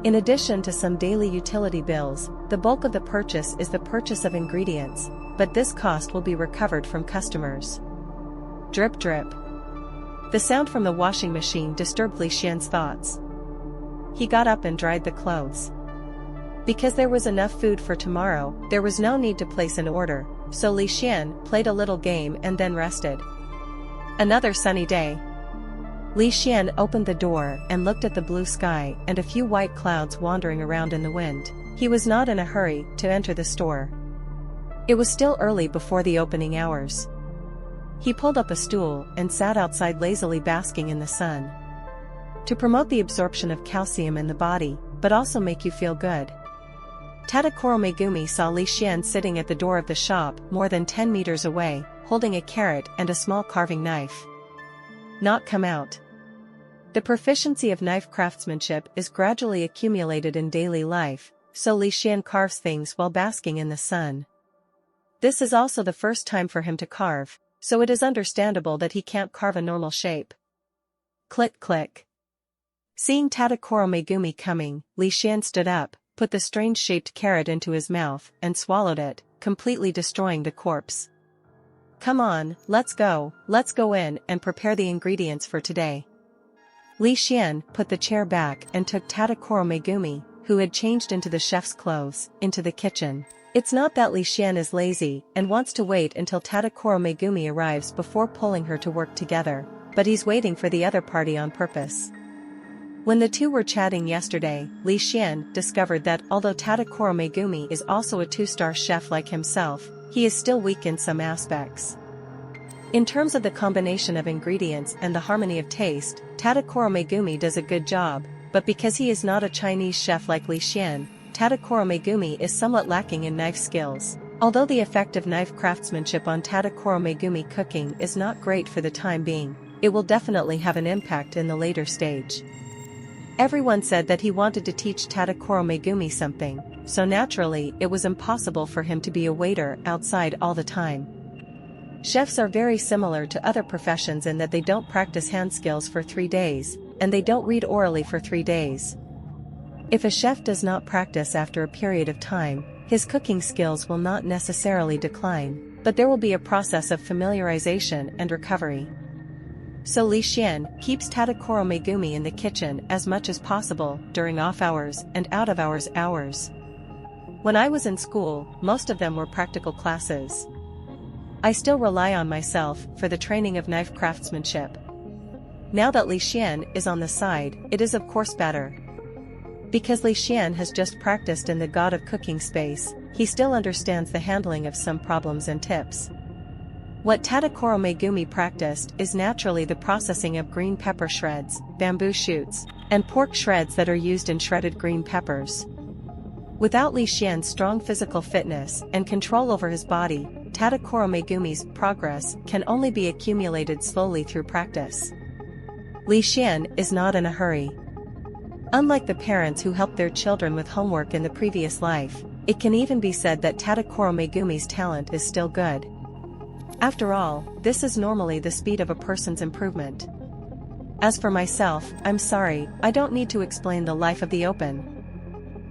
In addition to some daily utility bills, the bulk of the purchase is the purchase of ingredients, but this cost will be recovered from customers. Drip drip. The sound from the washing machine disturbed Li Xian's thoughts. He got up and dried the clothes. Because there was enough food for tomorrow, there was no need to place an order, so Li Xian played a little game and then rested. Another sunny day. Li Xian opened the door and looked at the blue sky and a few white clouds wandering around in the wind. He was not in a hurry to enter the store. It was still early before the opening hours. He pulled up a stool and sat outside lazily basking in the sun. To promote the absorption of calcium in the body, but also make you feel good. Tadakoro Megumi saw Li Xian sitting at the door of the shop more than 10 meters away, holding a carrot and a small carving knife. Not come out. The proficiency of knife craftsmanship is gradually accumulated in daily life, so Li Xian carves things while basking in the sun. This is also the first time for him to carve, so it is understandable that he can't carve a normal shape. Click click. Seeing Tadakoro Megumi coming, Li Xian stood up, put the strange-shaped carrot into his mouth, and swallowed it, completely destroying the corpse. Come on, let's go in and prepare the ingredients for today. Li Xian put the chair back and took Tadakoro Megumi, who had changed into the chef's clothes, into the kitchen. It's not that Li Xian is lazy and wants to wait until Tadakoro Megumi arrives before pulling her to work together, but he's waiting for the other party on purpose. When the two were chatting yesterday, Li Xian discovered that although Tadakoro Megumi is also a 2-star chef like himself, he is still weak in some aspects. In terms of the combination of ingredients and the harmony of taste, Tadakoro Megumi does a good job, but because he is not a Chinese chef like Li Xian, Tadakoro Megumi is somewhat lacking in knife skills. Although the effect of knife craftsmanship on Tadakoro Megumi cooking is not great for the time being, it will definitely have an impact in the later stage. Everyone said that he wanted to teach Tadakoro Megumi something, so naturally it was impossible for him to be a waiter outside all the time. Chefs are very similar to other professions in that they don't practice hand skills for 3 days, and they don't read orally for 3 days. If a chef does not practice after a period of time, his cooking skills will not necessarily decline, but there will be a process of familiarization and recovery. So Li Xian keeps Tadakoro Megumi in the kitchen as much as possible during off hours and out of hours. When I was in school, most of them were practical classes. I still rely on myself for the training of knife craftsmanship. Now that Li Xian is on the side, it is of course better. Because Li Xian has just practiced in the God of Cooking space, he still understands the handling of some problems and tips. What Tadakoro Megumi practiced is naturally the processing of green pepper shreds, bamboo shoots, and pork shreds that are used in shredded green peppers. Without Li Xian's strong physical fitness and control over his body, Tadakoro Megumi's progress can only be accumulated slowly through practice. Li Xian is not in a hurry. Unlike the parents who helped their children with homework in the previous life, it can even be said that Tadakoro Megumi's talent is still good. After all, this is normally the speed of a person's improvement. As for myself, I'm sorry, I don't need to explain the life of the open.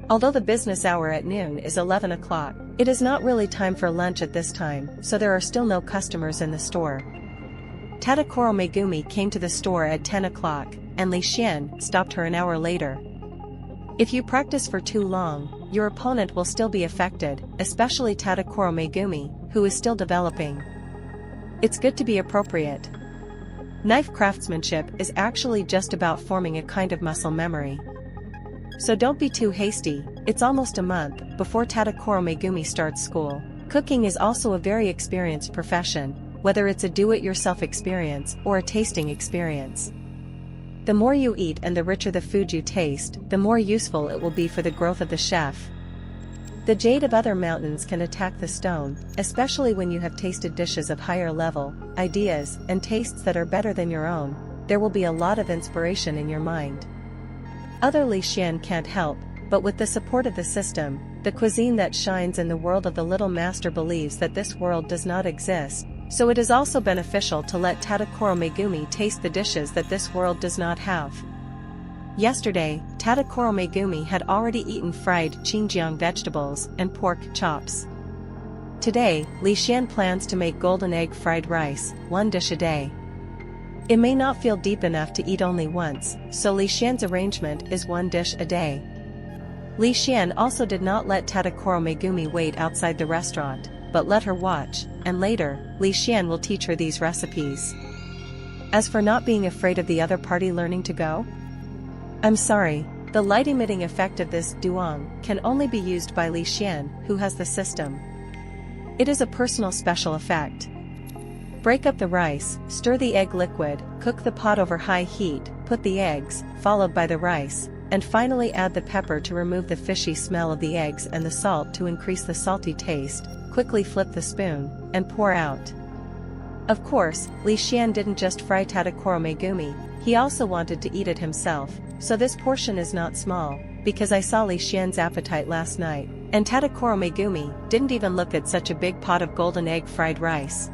Although the business hour at noon is 11 o'clock, it is not really time for lunch at this time, so there are still no customers in the store. Tadakoro Megumi came to the store at 10 o'clock, and Li Xian stopped her an hour later. If you practice for too long, your opponent will still be affected, especially Tadakoro Megumi, who is still developing. It's good to be appropriate. Knife craftsmanship is actually just about forming a kind of muscle memory. So don't be too hasty, it's almost a month before Tadakoro Megumi starts school. Cooking is also a very experienced profession, whether it's a do-it-yourself experience or a tasting experience. The more you eat and the richer the food you taste, the more useful it will be for the growth of the chef. The jade of other mountains can attack the stone, especially when you have tasted dishes of higher level, ideas, and tastes that are better than your own. There will be a lot of inspiration in your mind. Other Li Xian can't help, but with the support of the system, the cuisine that shines in the world of the little master believes that this world does not exist, so it is also beneficial to let Tadakoro Megumi taste the dishes that this world does not have. Yesterday, Tadakoro Megumi had already eaten fried Xinjiang vegetables and pork chops. Today, Li Xian plans to make golden egg fried rice, one dish a day. It may not feel deep enough to eat only once, so Li Xian's arrangement is one dish a day. Li Xian also did not let Tadakoro Megumi wait outside the restaurant, but let her watch, and later, Li Xian will teach her these recipes. As for not being afraid of the other party learning to go? I'm sorry, the light-emitting effect of this duong can only be used by Li Xian, who has the system. It is a personal special effect. Break up the rice, stir the egg liquid, cook the pot over high heat, put the eggs, followed by the rice, and finally add the pepper to remove the fishy smell of the eggs and the salt to increase the salty taste. Quickly flip the spoon, and pour out. Of course, Li Xian didn't just fry Tadakoro Megumi, he also wanted to eat it himself, so this portion is not small, because I saw Li Xian's appetite last night, and Tadakoro Megumi didn't even look at such a big pot of golden egg fried rice.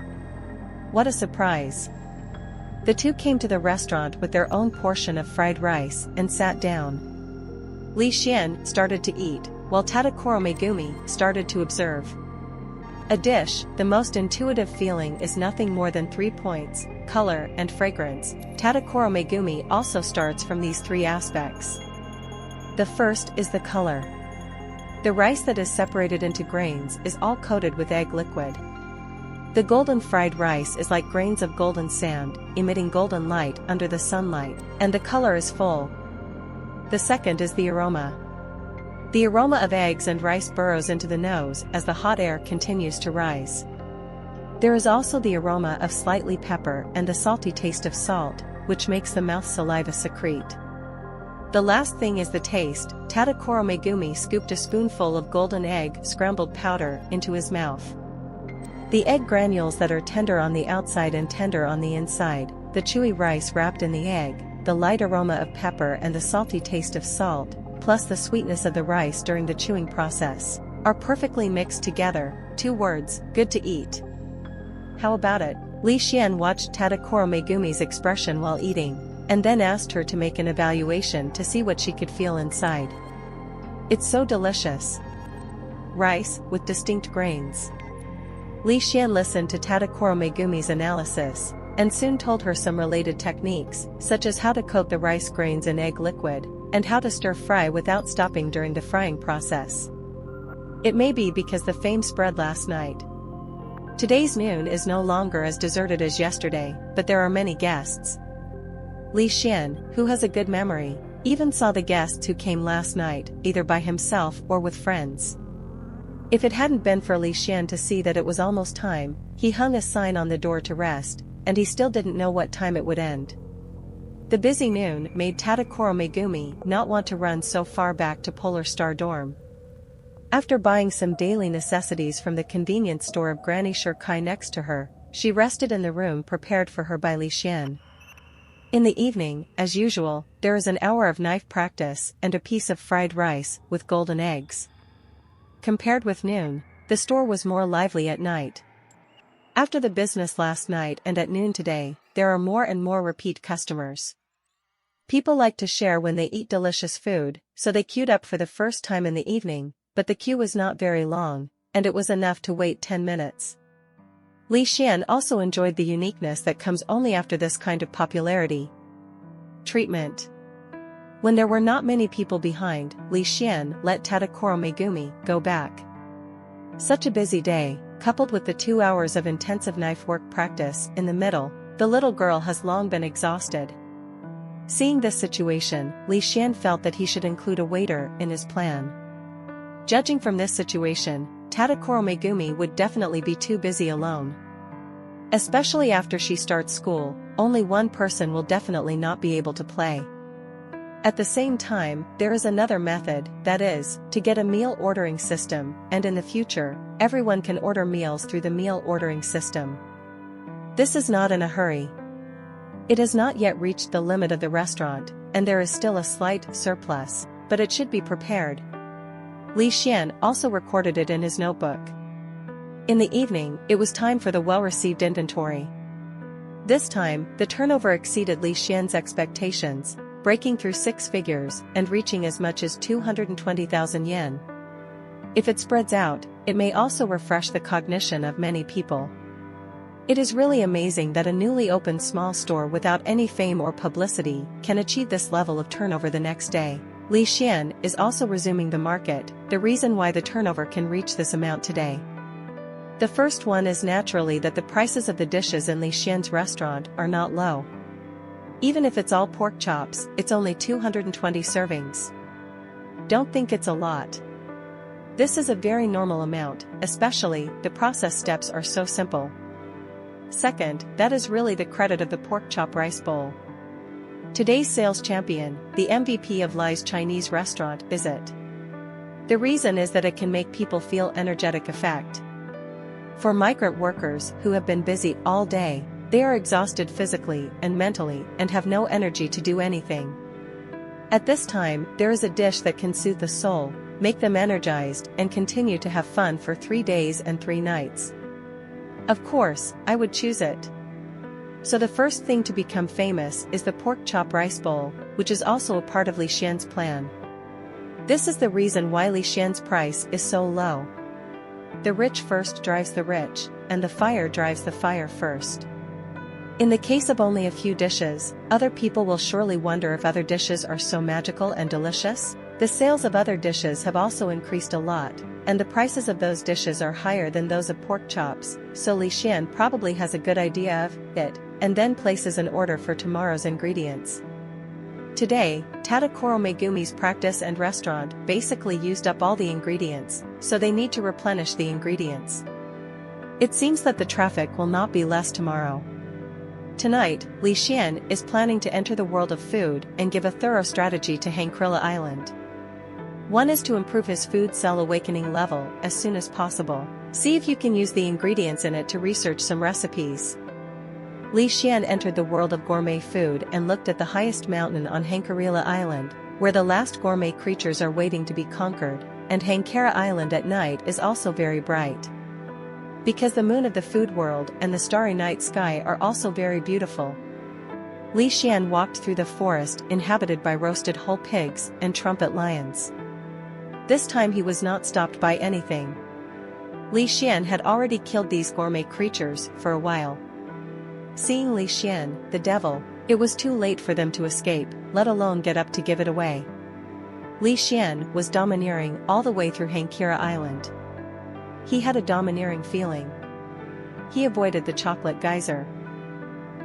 What a surprise! The two came to the restaurant with their own portion of fried rice and sat down. Li Xian started to eat, while Tadakoro Megumi started to observe. A dish, the most intuitive feeling is nothing more than 3 points, color and fragrance. Tadakoro Megumi also starts from these 3 aspects. The first is the color. The rice that is separated into grains is all coated with egg liquid. The golden fried rice is like grains of golden sand, emitting golden light under the sunlight, and the color is full. The second is the aroma. The aroma of eggs and rice burrows into the nose as the hot air continues to rise. There is also the aroma of slightly pepper and the salty taste of salt, which makes the mouth saliva secrete. The last thing is the taste. Tadakoro Megumi scooped a spoonful of golden egg scrambled powder into his mouth. The egg granules that are tender on the outside and tender on the inside, the chewy rice wrapped in the egg, the light aroma of pepper and the salty taste of salt, plus the sweetness of the rice during the chewing process, are perfectly mixed together. 2 words, good to eat. How about it? Li Xian watched Tadakoro Megumi's expression while eating, and then asked her to make an evaluation to see what she could feel inside. It's so delicious. Rice, with distinct grains. Li Xian listened to Tadakoro Megumi's analysis, and soon told her some related techniques, such as how to coat the rice grains in egg liquid, and how to stir fry without stopping during the frying process. It may be because the fame spread last night. Today's noon is no longer as deserted as yesterday, but there are many guests. Li Xian, who has a good memory, even saw the guests who came last night, either by himself or with friends. If it hadn't been for Li Xian to see that it was almost time, he hung a sign on the door to rest, and he still didn't know what time it would end. The busy noon made Tadakoro Megumi not want to run so far back to Polar Star Dorm. After buying some daily necessities from the convenience store of Granny Shirkai next to her, she rested in the room prepared for her by Li Xian. In the evening, as usual, there is an hour of knife practice and a piece of fried rice with golden eggs. Compared with noon, the store was more lively at night. After the business last night and at noon today, there are more and more repeat customers. People like to share when they eat delicious food, so they queued up for the first time in the evening, but the queue was not very long, and it was enough to wait 10 minutes. Li Xian also enjoyed the uniqueness that comes only after this kind of popularity. Treatment. When there were not many people behind, Li Xian let Tadakoro Megumi go back. Such a busy day, coupled with the 2 hours of intensive knife work practice in the middle, the little girl has long been exhausted. Seeing this situation, Li Xian felt that he should include a waiter in his plan. Judging from this situation, Tadakoro Megumi would definitely be too busy alone. Especially after she starts school, only one person will definitely not be able to play. At the same time, there is another method, that is, to get a meal ordering system, and in the future, everyone can order meals through the meal ordering system. This is not in a hurry. It has not yet reached the limit of the restaurant, and there is still a slight surplus, but it should be prepared. Li Xian also recorded it in his notebook. In the evening, it was time for the well-received inventory. This time, the turnover exceeded Li Xian's expectations, breaking through 6 figures and reaching as much as 220,000 yen. If it spreads out, it may also refresh the cognition of many people. It is really amazing that a newly opened small store without any fame or publicity can achieve this level of turnover the next day. Li Xian is also resuming the market, the reason why the turnover can reach this amount today. The first one is naturally that the prices of the dishes in Li Xian's restaurant are not low. Even if it's all pork chops, it's only 220 servings. Don't think it's a lot. This is a very normal amount, especially, the process steps are so simple. Second, that is really the credit of the pork chop rice bowl. Today's sales champion, the MVP of Li's Chinese restaurant, is it. The reason is that it can make people feel energetic effect. For migrant workers who have been busy all day, they are exhausted physically and mentally and have no energy to do anything. At this time, there is a dish that can soothe the soul, make them energized and continue to have fun for 3 days and 3 nights. Of course, I would choose it. So the first thing to become famous is the pork chop rice bowl, which is also a part of Li Xian's plan. This is the reason why Li Xian's price is so low. The rich first drives the rich, and the fire drives the fire first. In the case of only a few dishes, other people will surely wonder if other dishes are so magical and delicious. The sales of other dishes have also increased a lot, and the prices of those dishes are higher than those of pork chops, so Li Xian probably has a good idea of it, and then places an order for tomorrow's ingredients. Today, Tadakoro Megumi's practice and restaurant basically used up all the ingredients, so they need to replenish the ingredients. It seems that the traffic will not be less tomorrow. Tonight, Li Xian is planning to enter the world of food and give a thorough strategy to Hankrilla Island. One is to improve his food cell awakening level as soon as possible. See if you can use the ingredients in it to research some recipes. Li Xian entered the world of gourmet food and looked at the highest mountain on Hankrilla Island, where the last gourmet creatures are waiting to be conquered, and Hankrilla Island at night is also very bright. Because the moon of the food world and the starry night sky are also very beautiful. Li Xian walked through the forest inhabited by roasted whole pigs and trumpet lions. This time he was not stopped by anything. Li Xian had already killed these gourmet creatures for a while. Seeing Li Xian, the devil, it was too late for them to escape, let alone get up to give it away. Li Xian was domineering all the way through Keira Island. He had a domineering feeling. He avoided the chocolate geyser.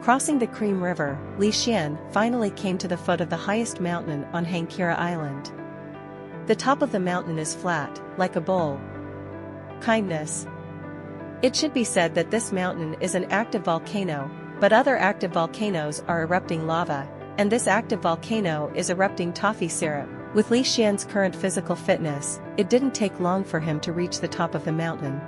Crossing the Cream River, Li Xian finally came to the foot of the highest mountain on Keira Island. The top of the mountain is flat, like a bowl. Kindness. It should be said that this mountain is an active volcano, but other active volcanoes are erupting lava, and this active volcano is erupting toffee syrup. With Li Xian's current physical fitness, it didn't take long for him to reach the top of the mountain.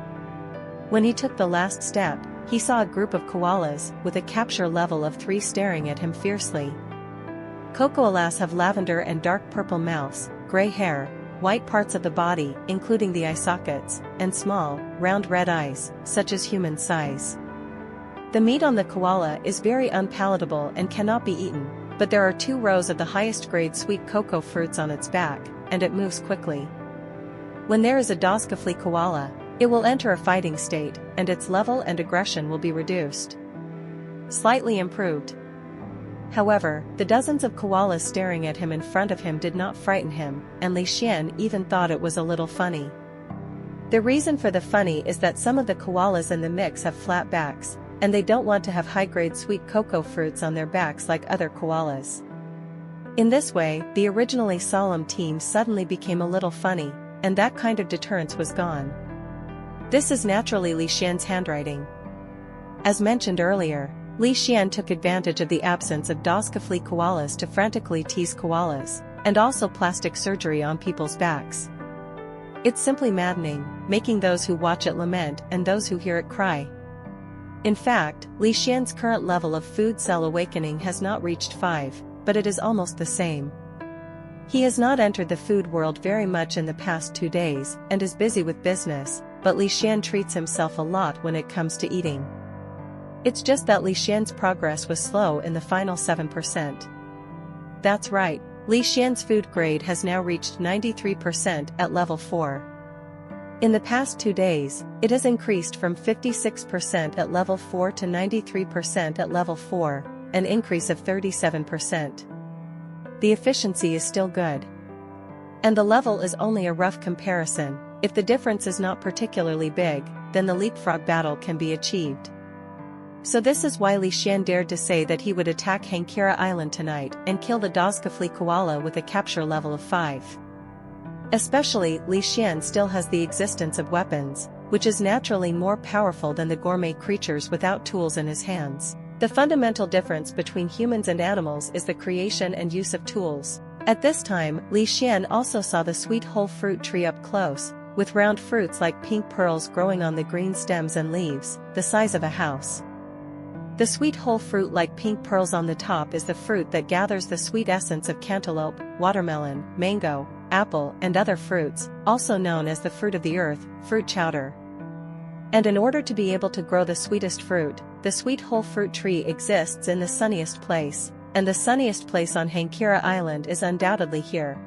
When he took the last step, he saw a group of koalas with a capture level of 3 staring at him fiercely. Koalas have lavender and dark purple mouths, gray hair, white parts of the body including the eye sockets, and small, round red eyes, such as human size. The meat on the koala is very unpalatable and cannot be eaten, but there are 2 rows of the highest grade sweet cocoa fruits on its back, and it moves quickly. When there is a doskafli koala, it will enter a fighting state, and its level and aggression will be reduced. Slightly improved. However, the dozens of koalas staring at him in front of him did not frighten him, and Li Xian even thought it was a little funny. The reason for the funny is that some of the koalas in the mix have flat backs, and they don't want to have high-grade sweet cocoa fruits on their backs like other koalas. In this way, the originally solemn team suddenly became a little funny, and that kind of deterrence was gone. This is naturally Li Xian's handwriting. As mentioned earlier, Li Xian took advantage of the absence of doskafli koalas to frantically tease koalas, and also plastic surgery on people's backs. It's simply maddening, making those who watch it lament and those who hear it cry. In fact, Li Xian's current level of food cell awakening has not reached 5, but it is almost the same. He has not entered the food world very much in the past 2 days and is busy with business, but Li Xian treats himself a lot when it comes to eating. It's just that Li Xian's progress was slow in the final 7%. That's right, Li Xian's food grade has now reached 93% at level 4. In the past 2 days, it has increased from 56% at level 4 to 93% at level 4, an increase of 37%. The efficiency is still good. And the level is only a rough comparison. If the difference is not particularly big, then the leapfrog battle can be achieved. So this is why Li Xian dared to say that he would attack Keira Island tonight and kill the doskafli koala with a capture level of 5. Especially, Li Xian still has the existence of weapons, which is naturally more powerful than the gourmet creatures without tools in his hands. The fundamental difference between humans and animals is the creation and use of tools. At this time, Li Xian also saw the sweet whole fruit tree up close, with round fruits like pink pearls growing on the green stems and leaves, the size of a house. The sweet whole fruit like pink pearls on the top is the fruit that gathers the sweet essence of cantaloupe, watermelon, mango, apple and other fruits, also known as the fruit of the earth, fruit chowder. And in order to be able to grow the sweetest fruit, the sweet whole fruit tree exists in the sunniest place, and the sunniest place on Keira Island is undoubtedly here.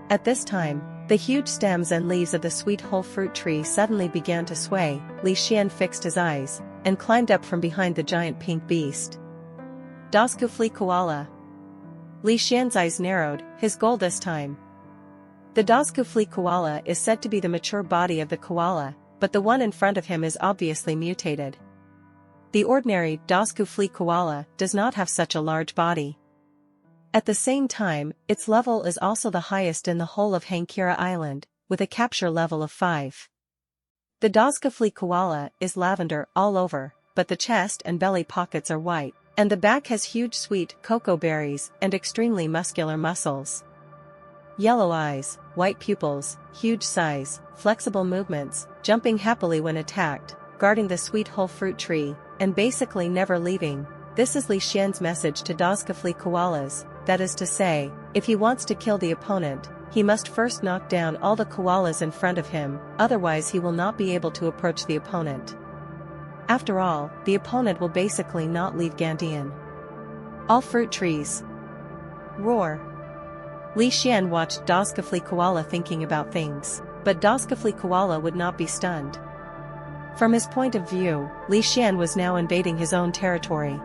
At this time, the huge stems and leaves of the sweet whole fruit tree suddenly began to sway. Li Xian fixed his eyes, and climbed up from behind the giant pink beast. Doskafli koala. Li Xian's eyes narrowed, his goal this time. The doskafli koala is said to be the mature body of the koala, but the one in front of him is obviously mutated. The ordinary doskafli koala does not have such a large body. At the same time, its level is also the highest in the whole of Keira Island, with a capture level of 5. The doskafli koala is lavender all over, but the chest and belly pockets are white, and the back has huge sweet cocoa berries and extremely muscular muscles. Yellow eyes, white pupils, huge size, flexible movements, jumping happily when attacked, guarding the sweet whole fruit tree, and basically never leaving. This is Li Xian's message to doskafli koalas, that is to say, if he wants to kill the opponent, he must first knock down all the koalas in front of him, otherwise he will not be able to approach the opponent. After all, the opponent will basically not leave Gandian. All fruit trees. Roar. Li Xian watched doskafli koala thinking about things, but doskafli koala would not be stunned. From his point of view, Li Xian was now invading his own territory.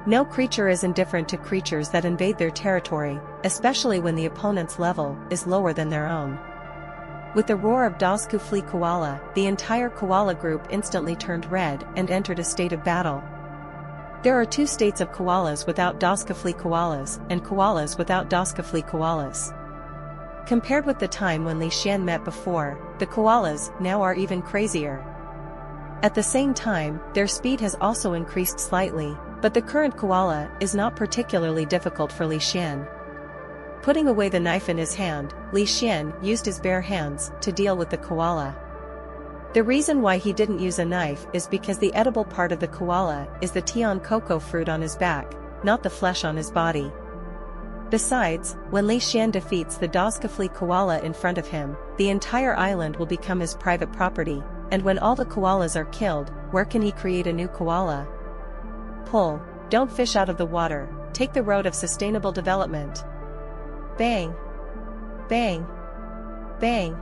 No creature is indifferent to creatures that invade their territory, especially when the opponent's level is lower than their own. With the roar of Dazkufli koala, the entire koala group instantly turned red and entered a state of battle. There are two states of koalas without Dazkufli koalas and koalas without Dazkufli koalas. Compared with the time when Li Xian met before, the koalas now are even crazier. At the same time, their speed has also increased slightly, but the current koala is not particularly difficult for Li Xian. Putting away the knife in his hand, Li Xian used his bare hands to deal with the koala. The reason why he didn't use a knife is because the edible part of the koala is the tian cocoa fruit on his back, not the flesh on his body. Besides, when Li Xian defeats the Dazkufli koala in front of him, the entire island will become his private property, and when all the koalas are killed, where can he create a new koala? Pull, don't fish out of the water, take the road of sustainable development. Bang! Bang! Bang!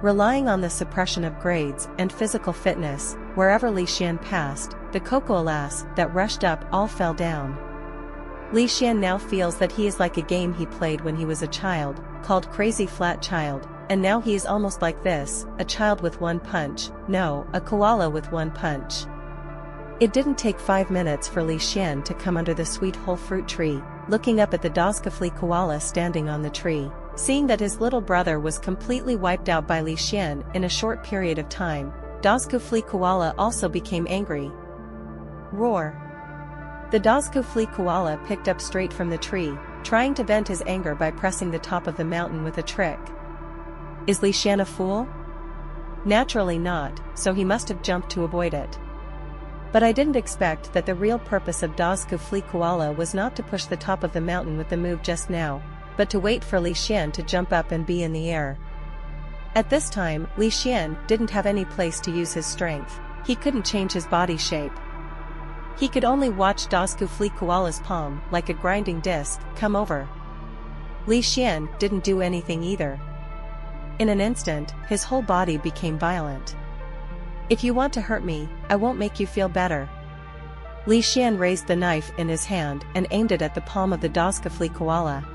Relying on the suppression of grades and physical fitness, wherever Li Xian passed, the cocoalas that rushed up all fell down. Li Xian now feels that he is like a game he played when he was a child, called Crazy Flat Child, and now he is almost like this, a child with one punch, no, a koala with one punch. It didn't take 5 minutes for Li Xian to come under the sweet whole fruit tree, looking up at the Dazkufli koala standing on the tree, seeing that his little brother was completely wiped out by Li Xian in a short period of time. Dazkufli koala also became angry. Roar! The Dazkufli koala picked up straight from the tree, trying to vent his anger by pressing the top of the mountain with a trick. Is Li Xian a fool? Naturally not, so he must have jumped to avoid it. But I didn't expect that the real purpose of Dazkufli koala was not to push the top of the mountain with the move just now, but to wait for Li Xian to jump up and be in the air. At this time, Li Xian didn't have any place to use his strength. He couldn't change his body shape. He could only watch Dazkufli koala's palm, like a grinding disc, come over. Li Xian didn't do anything either. In an instant, his whole body became violent. If you want to hurt me, I won't make you feel better. Li Xian raised the knife in his hand and aimed it at the palm of the Dazkufli koala.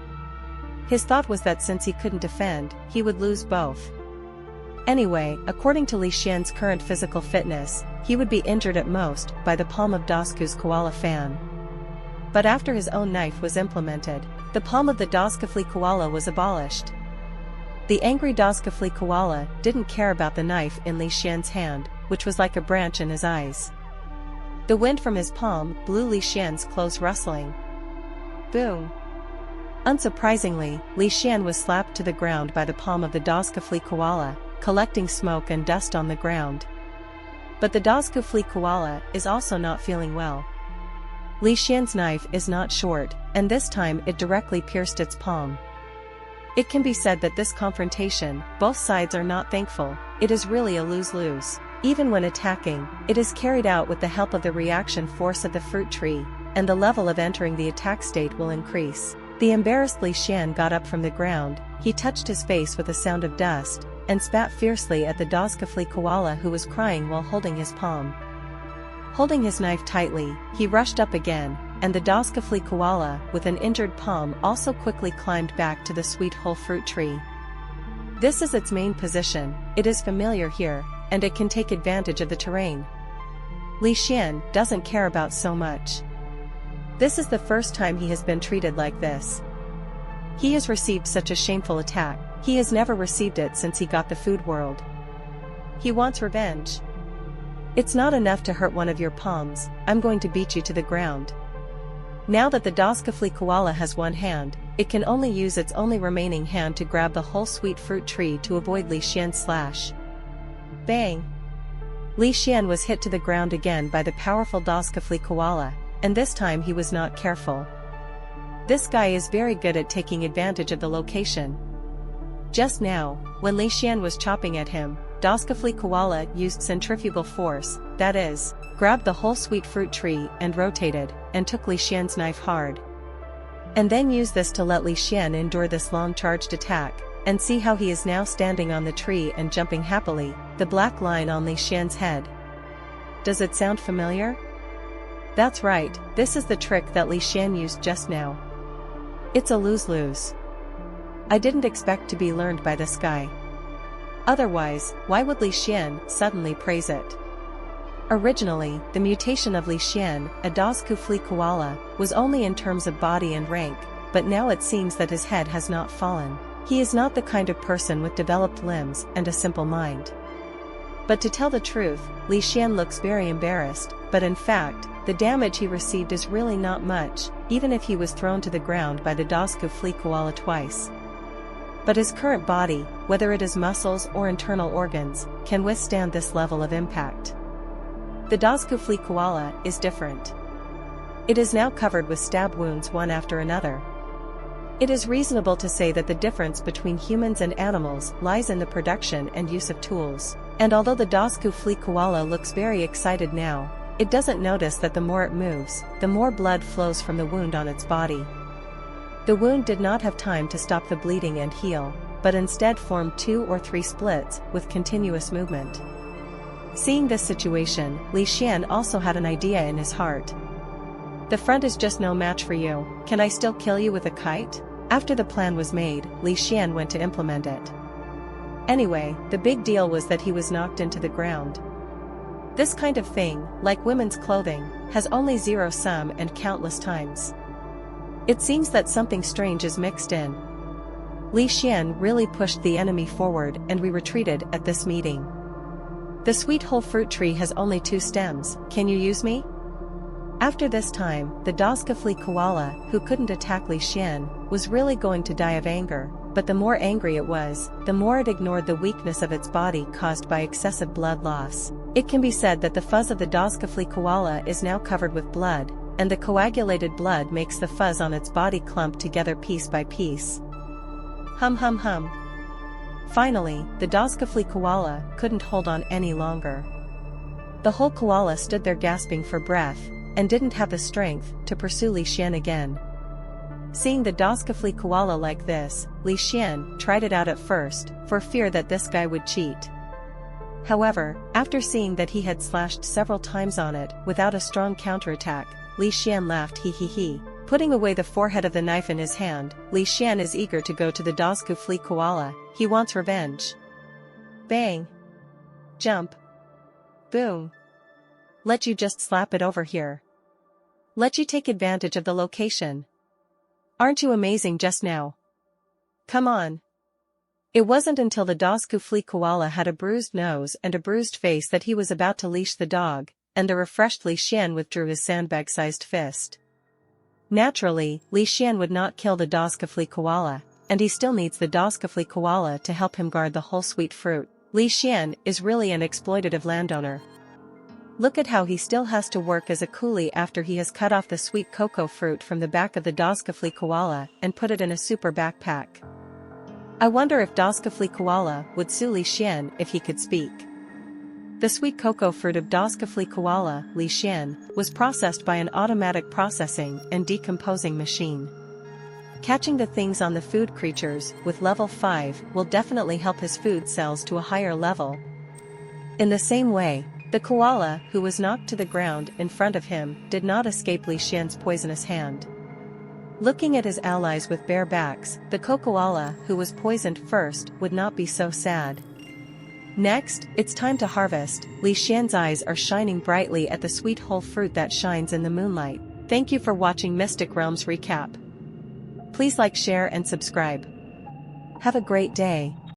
His thought was that since he couldn't defend, he would lose both. Anyway, according to Li Xian's current physical fitness, he would be injured at most by the palm of Dazku's koala fan. But after his own knife was implemented, the palm of the Dazkufli koala was abolished. The angry Dazkufli koala didn't care about the knife in Li Xian's hand, which was like a branch in his eyes. The wind from his palm blew Li Xian's clothes rustling. Boom! Unsurprisingly, Li Xian was slapped to the ground by the palm of the Dazkufli koala, collecting smoke and dust on the ground. But the Dazkufli koala is also not feeling well. Li Xian's knife is not short, and this time it directly pierced its palm. It can be said that this confrontation, both sides are not thankful. It is really a lose-lose. Even when attacking, it is carried out with the help of the reaction force of the fruit tree, and the level of entering the attack state will increase. The embarrassed Li Xian got up from the ground, he touched his face with a sound of dust, and spat fiercely at the Dazkufli koala who was crying while holding his palm. Holding his knife tightly, he rushed up again, and the Dazkufli koala with an injured palm also quickly climbed back to the sweet whole fruit tree. This is its main position, it is familiar here, and it can take advantage of the terrain. Li Xian doesn't care about so much. This is the first time he has been treated like this. He has received such a shameful attack, he has never received it since he got the food world. He wants revenge. It's not enough to hurt one of your palms, I'm going to beat you to the ground. Now that the Dazkufli koala has one hand, it can only use its only remaining hand to grab the whole sweet fruit tree to avoid Li Xian's slash. Bang! Li Xian was hit to the ground again by the powerful Dazkufli koala, and this time he was not careful. This guy is very good at taking advantage of the location. Just now, when Li Xian was chopping at him, Dazkufli koala used centrifugal force, that is, grabbed the whole sweet fruit tree and rotated, and took Li Xian's knife hard. And then used this to let Li Xian endure this long charged attack, and see how he is now standing on the tree and jumping happily, the black line on Li Xian's head. Does it sound familiar? That's right, this is the trick that Li Xian used just now. It's a lose-lose. I didn't expect to be learned by this guy. Otherwise, why would Li Xian suddenly praise it? Originally, the mutation of Li Xian, a Dazkufli koala, was only in terms of body and rank, but now it seems that his head has not fallen. He is not the kind of person with developed limbs and a simple mind. But to tell the truth, Li Xian looks very embarrassed, but in fact, the damage he received is really not much, even if he was thrown to the ground by the Dazkufli koala twice. But his current body, whether it is muscles or internal organs, can withstand this level of impact. The Dazkufli koala is different. It is now covered with stab wounds one after another. It is reasonable to say that the difference between humans and animals lies in the production and use of tools, and although the Dazkufli koala looks very excited now, it doesn't notice that the more it moves, the more blood flows from the wound on its body. The wound did not have time to stop the bleeding and heal, but instead formed 2 or 3 splits with continuous movement. Seeing this situation, Li Xian also had an idea in his heart. The front is just no match for you, can I still kill you with a kite? After the plan was made, Li Xian went to implement it. Anyway, the big deal was that he was knocked into the ground. This kind of thing, like women's clothing, has only zero sum and countless times. It seems that something strange is mixed in. Li Xian really pushed the enemy forward and we retreated at this meeting. The sweet whole fruit tree has only 2 stems, can you use me? After this time, the Dazkufli koala, who couldn't attack Li Xian, was really going to die of anger, but the more angry it was, the more it ignored the weakness of its body caused by excessive blood loss. It can be said that the fuzz of the Dazkufli koala is now covered with blood, and the coagulated blood makes the fuzz on its body clump together piece by piece. Hum hum hum. Finally, the Dazkufli koala couldn't hold on any longer. The whole koala stood there gasping for breath, and didn't have the strength to pursue Li Xian again. Seeing the Dazkufli koala like this, Li Xian tried it out at first, for fear that this guy would cheat. However, after seeing that he had slashed several times on it without a strong counterattack, Li Xian laughed hee hee hee. Putting away the forehead of the knife in his hand, Li Xian is eager to go to the Dazkufli koala, he wants revenge. Bang! Jump! Boom! Let you just slap it over here. Let you take advantage of the location. Aren't you amazing just now? Come on. It wasn't until the Dazkufli koala had a bruised nose and a bruised face that he was about to leash the dog, and the refreshed Li Xian withdrew his sandbag-sized fist. Naturally, Li Xian would not kill the Dazkufli koala, and he still needs the Dazkufli koala to help him guard the whole sweet fruit. Li Xian is really an exploitative landowner. Look at how he still has to work as a coolie after he has cut off the sweet cocoa fruit from the back of the Dazkufli koala and put it in a super backpack. I wonder if Dazkufli koala would sue Li Xian if he could speak. The sweet cocoa fruit of Dazkufli koala, Li Xian, was processed by an automatic processing and decomposing machine. Catching the things on the food creatures with level 5 will definitely help his food cells to a higher level. In the same way, the koala who was knocked to the ground in front of him did not escape Li Xian's poisonous hand. Looking at his allies with bare backs, the koala who was poisoned first would not be so sad. Next, it's time to harvest. Li Xian's eyes are shining brightly at the sweet whole fruit that shines in the moonlight. Thank you for watching Mystic Realms Recap. Please like, share and subscribe. Have a great day.